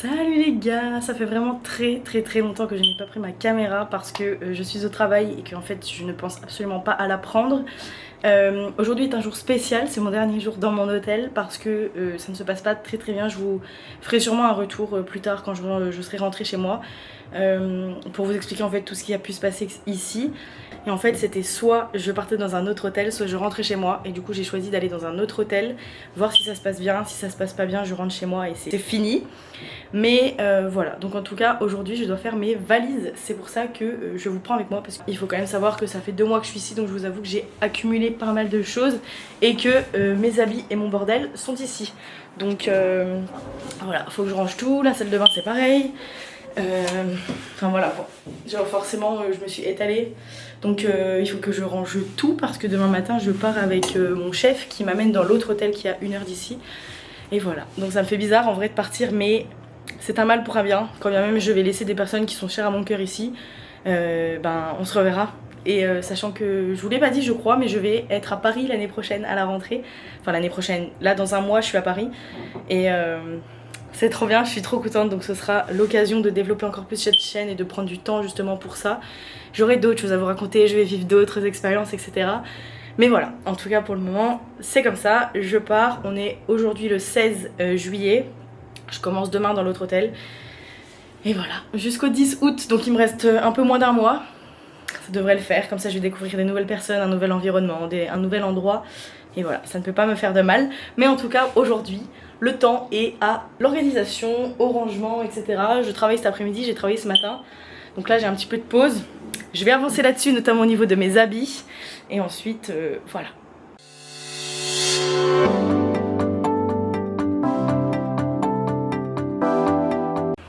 Salut les gars, ça fait vraiment très longtemps que je n'ai pas pris ma caméra parce que je suis au travail et que en fait je ne pense absolument pas à la prendre. Aujourd'hui est un jour spécial, c'est mon dernier jour dans mon hôtel parce que ça ne se passe pas très bien. Je vous ferai sûrement un retour plus tard quand je serai rentrée chez moi pour vous expliquer en fait tout ce qui a pu se passer ici. Et en fait c'était soit je partais dans un autre hôtel, soit je rentrais chez moi. Et du coup j'ai choisi d'aller dans un autre hôtel, voir si ça se passe bien. Si ça se passe pas bien, je rentre chez moi et c'est fini. Mais voilà, donc en tout cas aujourd'hui je dois faire mes valises. C'est pour ça que je vous prends avec moi parce qu'il faut quand même savoir que ça fait 2 mois que je suis ici. Donc je vous avoue que j'ai accumulé pas mal de choses et que mes habits et mon bordel sont ici. Donc voilà, faut que je range tout. La salle de bain c'est pareil. Enfin voilà, bon. Genre forcément je me suis étalée. Donc il faut que je range tout parce que demain matin je pars avec mon chef qui m'amène dans l'autre hôtel qui est à 1 heure d'ici. Et voilà, donc ça me fait bizarre en vrai de partir, mais c'est un mal pour un bien. Quand bien même je vais laisser des personnes qui sont chères à mon cœur ici, ben on se reverra. Et sachant que je vous l'ai pas dit je crois, mais je vais être à Paris l'année prochaine à la rentrée. Enfin l'année prochaine, là dans un mois je suis à Paris. Et c'est trop bien, je suis trop contente. Donc ce sera l'occasion de développer encore plus cette chaîne et de prendre du temps justement pour ça. J'aurai d'autres choses à vous raconter, je vais vivre d'autres expériences, etc. Mais voilà, en tout cas pour le moment, c'est comme ça, je pars. On est aujourd'hui le 16 juillet. Je commence demain dans l'autre hôtel. Et voilà, jusqu'au 10 août, donc il me reste un peu moins d'un mois. Ça devrait le faire, comme ça je vais découvrir des nouvelles personnes, un nouvel environnement, un nouvel endroit. Et voilà, ça ne peut pas me faire de mal. Mais en tout cas, aujourd'hui, le temps est à l'organisation, au rangement, etc. Je travaille cet après-midi, j'ai travaillé ce matin. Donc là j'ai un petit peu de pause. Je vais avancer là-dessus, notamment au niveau de mes habits. Et ensuite, voilà.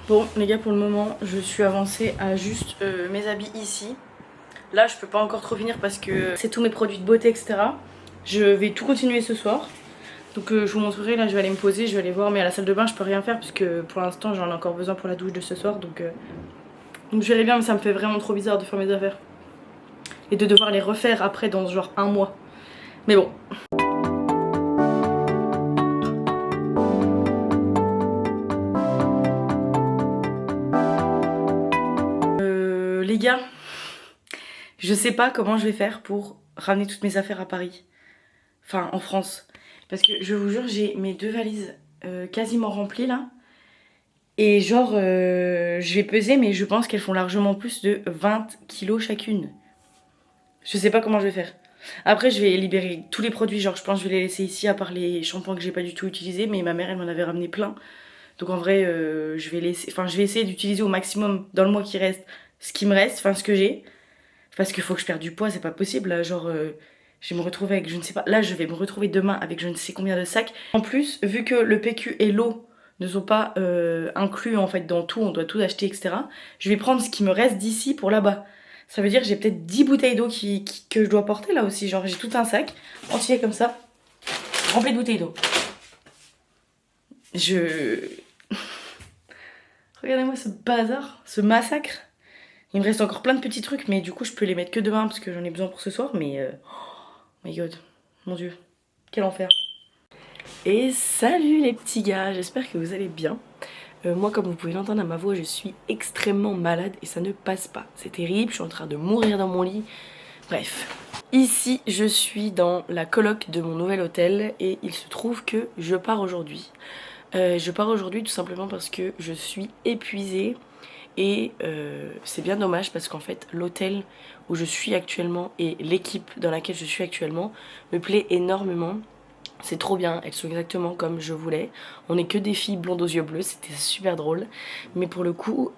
Bon les gars, pour le moment je suis avancée à juste mes habits ici. Là je peux pas encore trop finir parce que c'est tous mes produits de beauté, etc. Je vais tout continuer ce soir. Donc je vous montrerai, là je vais aller me poser, je vais aller voir. Mais à la salle de bain je peux rien faire puisque pour l'instant j'en ai encore besoin pour la douche de ce soir. Donc je verrai bien, mais ça me fait vraiment trop bizarre de faire mes affaires et de devoir les refaire après dans genre un mois. Mais bon. Les gars, je sais pas comment je vais faire pour ramener toutes mes affaires à Paris. Enfin en France. Parce que je vous jure, j'ai mes 2 valises quasiment remplies là. Et genre je vais peser, mais je pense qu'elles font largement plus de 20 kilos chacune. Je sais pas comment je vais faire. Après je vais libérer tous les produits, genre je pense que je vais les laisser ici à part les shampoings que j'ai pas du tout utilisés. Mais ma mère elle m'en avait ramené plein. Donc en vrai je vais essayer d'utiliser au maximum dans le mois qui reste ce qui me reste, enfin ce que j'ai. Parce qu'il faut que je perde du poids, c'est pas possible là, genre je vais me retrouver avec je ne sais pas, là je vais me retrouver demain avec je ne sais combien de sacs. En plus vu que le PQ et l'eau ne sont pas inclus en fait dans tout, on doit tout acheter, etc. Je vais prendre ce qui me reste d'ici pour là-bas. Ça veut dire que j'ai peut-être 10 bouteilles d'eau que je dois porter là aussi. Genre j'ai tout un sac entier comme ça, rempli de bouteilles d'eau. Regardez-moi ce bazar, ce massacre. Il me reste encore plein de petits trucs, mais du coup je peux les mettre que demain parce que j'en ai besoin pour ce soir. Mais oh my god, mon dieu, quel enfer. Et salut les petits gars, j'espère que vous allez bien. Moi comme vous pouvez l'entendre à ma voix, je suis extrêmement malade et ça ne passe pas. C'est terrible, je suis en train de mourir dans mon lit. Bref. Ici je suis dans la coloc de mon nouvel hôtel et il se trouve que je pars aujourd'hui. Je pars aujourd'hui tout simplement parce que je suis épuisée. Et c'est bien dommage parce qu'en fait l'hôtel où je suis actuellement et l'équipe dans laquelle je suis actuellement me plaît énormément. C'est trop bien, elles sont exactement comme je voulais. On n'est que des filles blondes aux yeux bleus, c'était super drôle. Mais pour le coup,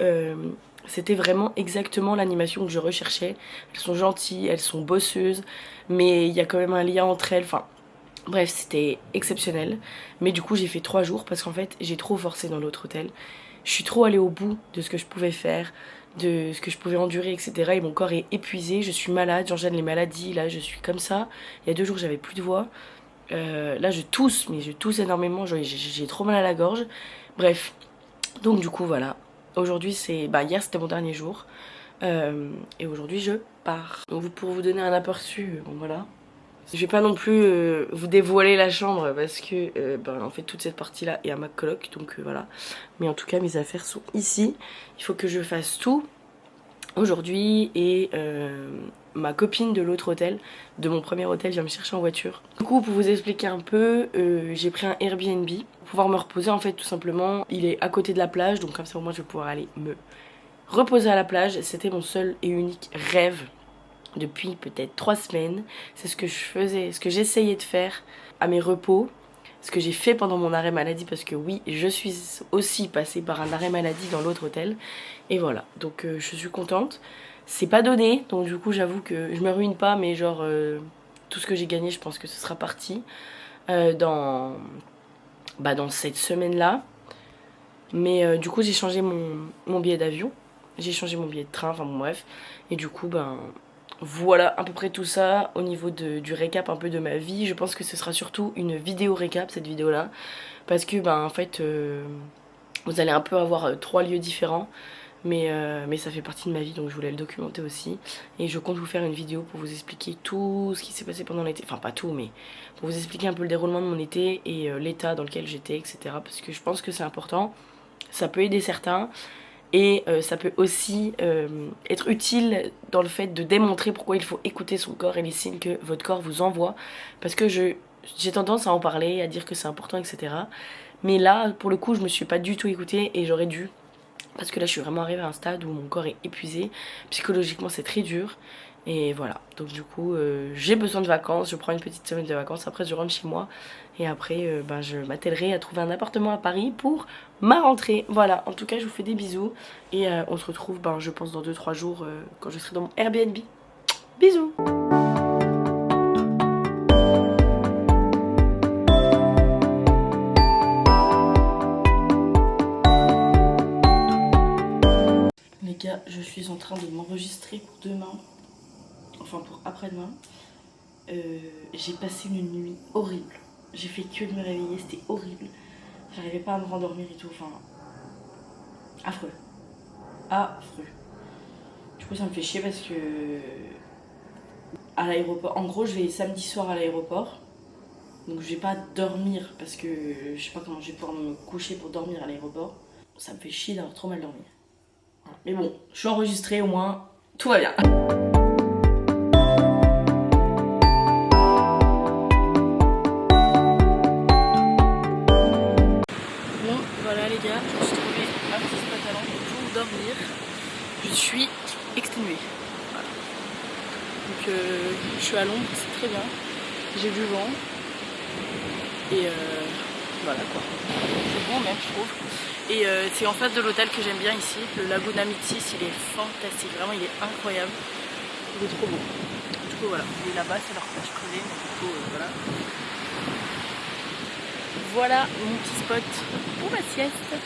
c'était vraiment exactement l'animation que je recherchais. Elles sont gentilles, elles sont bosseuses, mais il y a quand même un lien entre elles. Enfin, bref, c'était exceptionnel. Mais du coup j'ai fait 3 jours parce qu'en fait j'ai trop forcé dans l'autre hôtel. Je suis trop allée au bout de ce que je pouvais faire, de ce que je pouvais endurer, etc. Et mon corps est épuisé, je suis malade, j'enchaîne les maladies, là je suis comme ça. Il y a 2 jours j'avais plus de voix. Là je tousse, mais je tousse énormément, j'ai trop mal à la gorge. Bref, donc du coup voilà. Aujourd'hui c'est... Bah hier c'était mon dernier jour. Et aujourd'hui je pars. Donc pour vous donner un aperçu, bon voilà. Je vais pas non plus vous dévoiler la chambre parce que en fait toute cette partie là est à ma coloc, donc voilà. Mais en tout cas mes affaires sont ici. Il faut que je fasse tout aujourd'hui et ma copine de l'autre hôtel, de mon premier hôtel, vient me chercher en voiture. Du coup, pour vous expliquer un peu, j'ai pris un Airbnb pour pouvoir me reposer en fait tout simplement. Il est à côté de la plage, donc comme ça au moins je vais pouvoir aller me reposer à la plage. C'était mon seul et unique rêve depuis peut-être 3 semaines. C'est ce que je faisais, ce que j'essayais de faire à mes repos. Ce que j'ai fait pendant mon arrêt maladie, parce que oui, je suis aussi passée par un arrêt maladie dans l'autre hôtel. Et voilà, donc je suis contente. C'est pas donné, donc du coup j'avoue que je me ruine pas, mais genre tout ce que j'ai gagné, je pense que ce sera parti dans cette semaine-là. Mais du coup j'ai changé mon billet d'avion, j'ai changé mon billet de train, enfin bon bref. Et du coup voilà à peu près tout ça au niveau du récap un peu de ma vie. Je pense que ce sera surtout une vidéo récap, cette vidéo là, parce que en fait vous allez un peu avoir 3 lieux différents, mais ça fait partie de ma vie, donc je voulais le documenter aussi. Et je compte vous faire une vidéo pour vous expliquer tout ce qui s'est passé pendant l'été, enfin pas tout, mais pour vous expliquer un peu le déroulement de mon été et l'état dans lequel j'étais, etc. Parce que je pense que c'est important, ça peut aider certains. Et ça peut aussi être utile dans le fait de démontrer pourquoi il faut écouter son corps et les signes que votre corps vous envoie. Parce que j'ai tendance à en parler, à dire que c'est important, etc. Mais là, pour le coup, je me suis pas du tout écoutée et j'aurais dû. Parce que là, je suis vraiment arrivée à un stade où mon corps est épuisé. Psychologiquement, c'est très dur. Et voilà, donc du coup j'ai besoin de vacances, je prends une petite semaine de vacances, après je rentre chez moi et après je m'attellerai à trouver un appartement à Paris pour ma rentrée. Voilà, en tout cas je vous fais des bisous et on se retrouve je pense dans 2-3 jours quand je serai dans mon Airbnb. Bisous. Les gars, je suis en train de m'enregistrer pour demain. Enfin pour après-demain. J'ai passé une nuit horrible. J'ai fait que de me réveiller, c'était horrible. J'arrivais pas à me rendormir et tout, enfin affreux. Affreux. Du coup ça me fait chier parce que à l'aéroport, en gros je vais samedi soir à l'aéroport. Donc je vais pas dormir parce que je sais pas comment je vais pouvoir me coucher pour dormir à l'aéroport. Ça me fait chier d'avoir trop mal dormi. Voilà. Mais bon, je suis enregistrée au moins, tout va bien. Dormir, je suis exténuée. Voilà. Donc je suis à l'ombre, c'est très bien. J'ai du vent et voilà quoi. C'est bon même je trouve. Et c'est en face de l'hôtel que j'aime bien ici, le Laguna Mitis, il est fantastique, vraiment il est incroyable. Il est trop beau. Du coup voilà, et là-bas c'est leur plage privée, mais du coup voilà. Voilà mon petit spot pour ma sieste.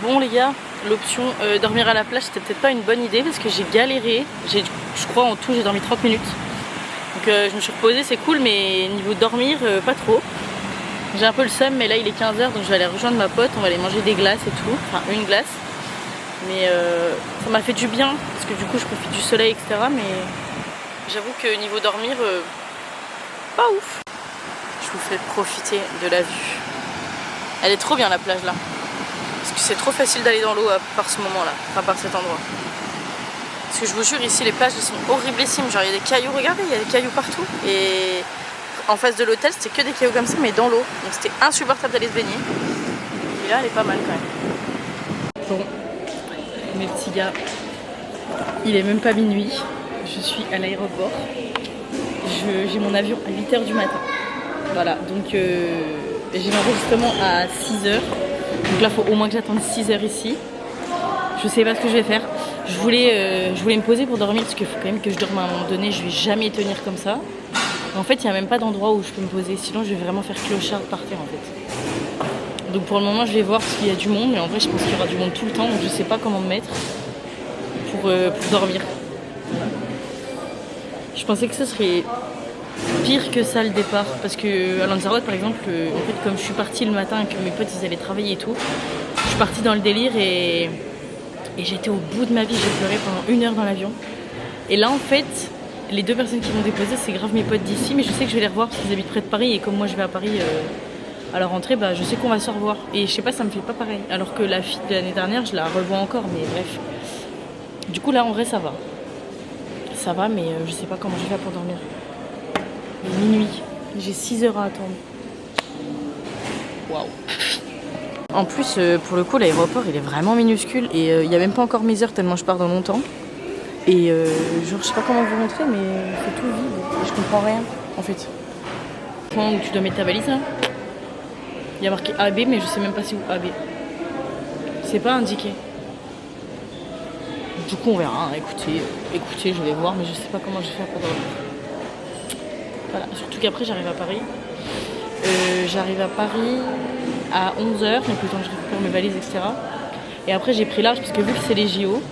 Bon les gars, l'option dormir à la plage c'était peut-être pas une bonne idée parce que j'ai galéré. Je crois en tout j'ai dormi 30 minutes. Donc je me suis reposée, c'est cool, mais niveau dormir pas trop. J'ai un peu le seum, mais là il est 15h donc je vais aller rejoindre ma pote, on va aller manger des glaces et tout. Enfin une glace. Mais ça m'a fait du bien parce que du coup je profite du soleil etc. Mais j'avoue que niveau dormir, pas ouf. Je vous fais profiter de la vue. Elle est trop bien la plage là. Parce que c'est trop facile d'aller dans l'eau par ce moment là, enfin par cet endroit. Parce que je vous jure ici les plages elles sont horriblissimes, genre il y a des cailloux, regardez il y a des cailloux partout. Et en face de l'hôtel c'était que des cailloux comme ça mais dans l'eau. Donc c'était insupportable d'aller se baigner. Et là elle est pas mal quand même. Bon, mes petits gars, il est même pas minuit, je suis à l'aéroport. J'ai mon avion à 8h du matin. Voilà, donc j'ai l'enregistrement à 6h. Donc là, il faut au moins que j'attende 6h ici. Je sais pas ce que je vais faire. Je voulais me poser pour dormir parce qu'il faut quand même que je dorme à un moment donné. Je vais jamais tenir comme ça. Mais en fait, il n'y a même pas d'endroit où je peux me poser. Sinon, je vais vraiment faire clochard par terre en fait. Donc pour le moment, je vais voir s'il y a du monde. Mais en vrai, je pense qu'il y aura du monde tout le temps. Donc je sais pas comment me mettre pour dormir. Je pensais que ce serait pire que ça le départ parce que à Lanzarote par exemple en fait comme je suis partie le matin et que mes potes ils allaient travailler et tout, je suis partie dans le délire et j'étais au bout de ma vie, j'ai pleuré pendant 1 heure dans l'avion. Et là en fait Les deux personnes qui m'ont déposé, c'est grave mes potes d'ici, mais je sais que je vais les revoir parce qu'ils habitent près de Paris et comme moi je vais à Paris à la rentrée, bah je sais qu'on va se revoir. Et je sais pas, ça me fait pas pareil. Alors que la fille de l'année dernière, je la revois encore, mais bref. Du coup là en vrai ça va. Ça va, mais je sais pas comment je vais faire pour dormir. Il est minuit, j'ai 6 heures à attendre. Waouh. En plus, pour le coup, l'aéroport il est vraiment minuscule et il n'y a même pas encore mes heures tellement je pars dans longtemps. Et genre, je sais pas comment vous montrer, mais c'est tout vide. Et je comprends rien en fait. Point où tu dois mettre ta valise là. Il y a marqué AB, mais je sais même pas c'est où AB. C'est pas indiqué. Du coup, on verra. Hein. Écoutez, je vais voir, mais je sais pas comment je vais faire pour dormir. Voilà, surtout qu'après, j'arrive à Paris. J'arrive à Paris à 11 h, donc le temps que je récupère mes valises, etc. Et après, j'ai pris large, parce que vu que c'est les JO,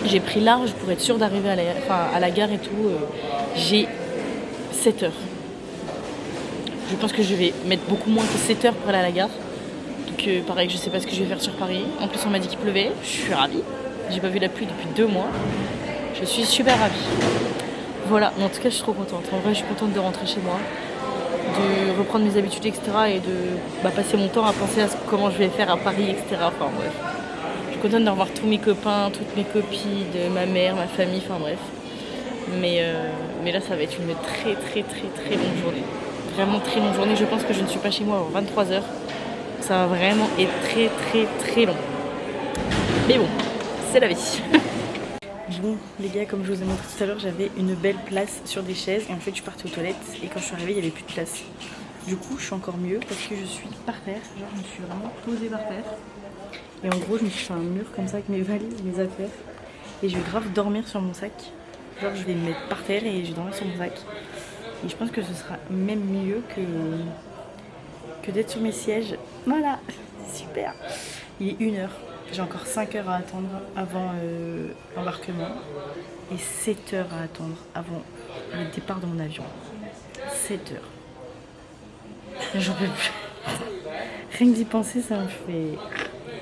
j'ai pris large pour être sûre d'arriver à la gare et tout. J'ai 7 heures. Je pense que je vais mettre beaucoup moins que 7 heures pour aller à la gare. Donc pareil, je sais pas ce que je vais faire sur Paris. En plus, on m'a dit qu'il pleuvait. Je suis ravie. J'ai pas vu la pluie depuis 2 mois. Je suis super ravie. Voilà, mais en tout cas, je suis trop contente. En vrai, je suis contente de rentrer chez moi, de reprendre mes habitudes, etc. Et de passer mon temps à penser à comment je vais faire à Paris, etc. Enfin bref. Je suis contente de revoir tous mes copains, toutes mes copines, ma mère, ma famille, enfin bref. Mais là, ça va être une très longue journée. Vraiment très longue journée. Je pense que je ne suis pas chez moi avant 23 h. Ça va vraiment être très long. Mais bon, c'est la vie. Bon les gars, comme je vous ai montré tout à l'heure, j'avais une belle place sur des chaises et en fait je suis partie aux toilettes et quand je suis arrivée il n'y avait plus de place. Du coup je suis encore mieux parce que je suis par terre, genre je me suis vraiment posée par terre. Et en gros je me suis fait un mur comme ça avec mes valises, mes affaires. Et je vais grave dormir sur mon sac. Genre je vais me mettre par terre et je vais dormir sur mon sac. Et je pense que ce sera même mieux que d'être sur mes sièges. Voilà, super. Il est 1 h. J'ai encore 5 heures à attendre avant l'embarquement et 7 heures à attendre avant le départ de mon avion. 7 heures. J'en peux plus. Rien que d'y penser, ça me fait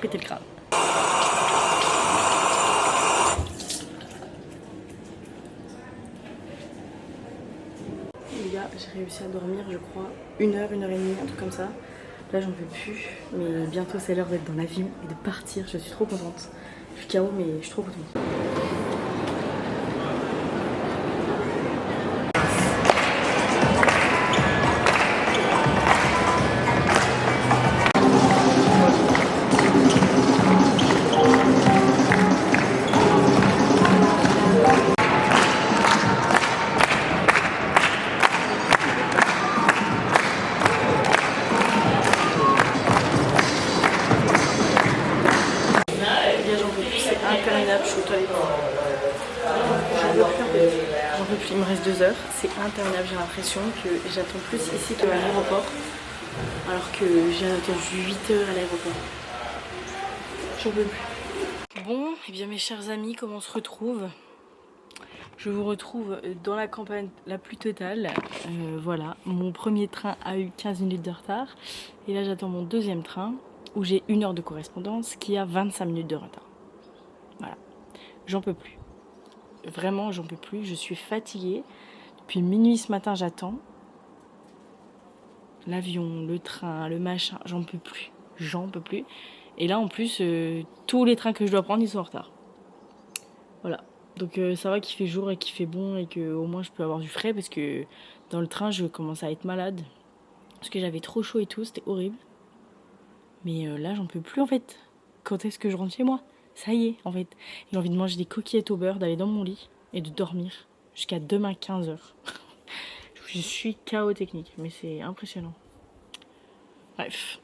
péter le crâne. Les gars, j'ai réussi à dormir, je crois, 1 h, 1 h 30, un truc comme ça. Là j'en peux plus, mais bientôt c'est l'heure d'être dans l'avion et de partir, je suis trop contente. Je suis KO mais je suis trop contente. Je suis aux toilettes. J'en peux plus, il me reste 2 heures. C'est interminable, j'ai l'impression que j'attends plus ici qu'à l'aéroport. Alors que j'ai attendu 8 heures à l'aéroport. J'en peux plus. Bon, et bien mes chers amis, comment on se retrouve? Je vous retrouve dans la campagne la plus totale. Voilà, mon premier train a eu 15 minutes de retard. Et là j'attends mon deuxième train où j'ai 1 heure de correspondance qui a 25 minutes de retard. Voilà, j'en peux plus. Vraiment, j'en peux plus. Je suis fatiguée. Depuis minuit ce matin, j'attends. L'avion, le train, le machin, j'en peux plus. J'en peux plus. Et là, en plus, tous les trains que je dois prendre, ils sont en retard. Voilà. Donc ça va qu'il fait jour et qu'il fait bon et que au moins je peux avoir du frais parce que dans le train, je commence à être malade. Parce que j'avais trop chaud et tout, c'était horrible. Mais là, j'en peux plus en fait. Quand est-ce que je rentre chez moi? Ça y est, en fait. J'ai envie de manger des coquillettes au beurre, d'aller dans mon lit et de dormir jusqu'à demain 15 h. Je suis KO technique, mais c'est impressionnant. Bref.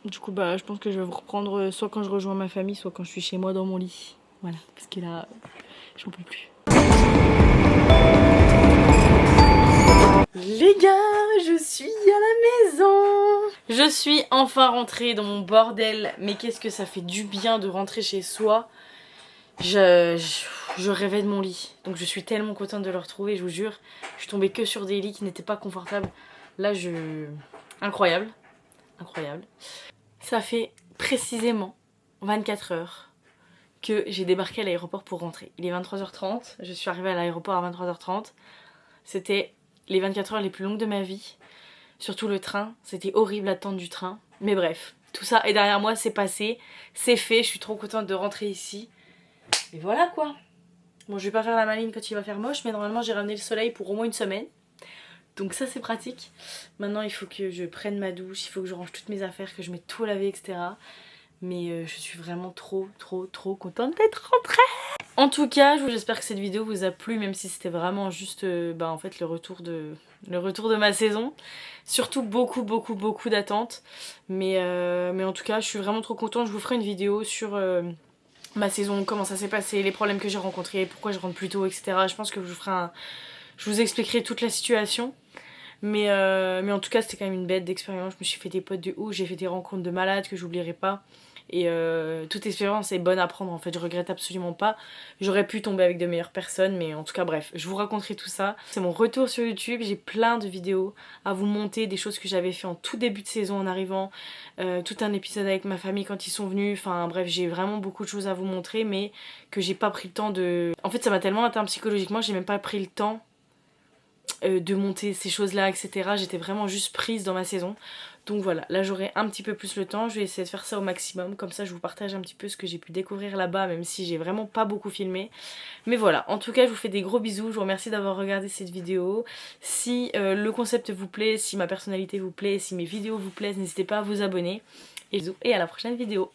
Du coup, je pense que je vais vous reprendre soit quand je rejoins ma famille, soit quand je suis chez moi dans mon lit. Voilà, parce que là, j'en peux plus. Les gars, je suis à la maison. Je suis enfin rentrée dans mon bordel. Mais qu'est-ce que ça fait du bien de rentrer chez soi. Je rêvais de mon lit. Donc je suis tellement contente de le retrouver, je vous jure. Je suis tombée que sur des lits qui n'étaient pas confortables. Là, incroyable. Incroyable. Ça fait précisément 24 heures que j'ai débarqué à l'aéroport pour rentrer. Il est 23 h 30. Je suis arrivée à l'aéroport à 23 h 30. C'était les 24 heures les plus longues de ma vie. Surtout le train, c'était horrible l'attente du train. Mais bref, tout ça est derrière moi, c'est passé, c'est fait, je suis trop contente de rentrer ici. Et voilà quoi. Bon, je vais pas faire la maline quand il va faire moche, mais normalement j'ai ramené le soleil pour au moins une semaine. Donc ça c'est pratique. Maintenant il faut que je prenne ma douche, il faut que je range toutes mes affaires, que je mette tout à laver, etc. Mais je suis vraiment trop contente d'être rentrée. En tout cas, j'espère que cette vidéo vous a plu, même si c'était vraiment juste en fait le retour de ma saison. Surtout beaucoup d'attentes. Mais en tout cas, je suis vraiment trop contente. Je vous ferai une vidéo sur ma saison, comment ça s'est passé, les problèmes que j'ai rencontrés, pourquoi je rentre plus tôt, etc. Je pense que je vous expliquerai toute la situation. Mais en tout cas, c'était quand même une bête d'expérience. Je me suis fait des potes de ouf, j'ai fait des rencontres de malades que j'oublierai pas. Et toute expérience est bonne à prendre en fait, je regrette absolument pas. J'aurais pu tomber avec de meilleures personnes, mais en tout cas bref, je vous raconterai tout ça. C'est mon retour sur YouTube, j'ai plein de vidéos à vous monter, des choses que j'avais fait en tout début de saison en arrivant, tout un épisode avec ma famille quand ils sont venus, enfin bref, j'ai vraiment beaucoup de choses à vous montrer, mais que j'ai pas pris le temps de... En fait ça m'a tellement atteint psychologiquement, j'ai même pas pris le temps de monter ces choses là, etc. J'étais vraiment juste prise dans ma saison. Donc voilà, là j'aurai un petit peu plus le temps, je vais essayer de faire ça au maximum, comme ça je vous partage un petit peu ce que j'ai pu découvrir là-bas, même si j'ai vraiment pas beaucoup filmé. Mais voilà, en tout cas je vous fais des gros bisous, je vous remercie d'avoir regardé cette vidéo. Si le concept vous plaît, si ma personnalité vous plaît, si mes vidéos vous plaisent, n'hésitez pas à vous abonner. Et bisous et à la prochaine vidéo.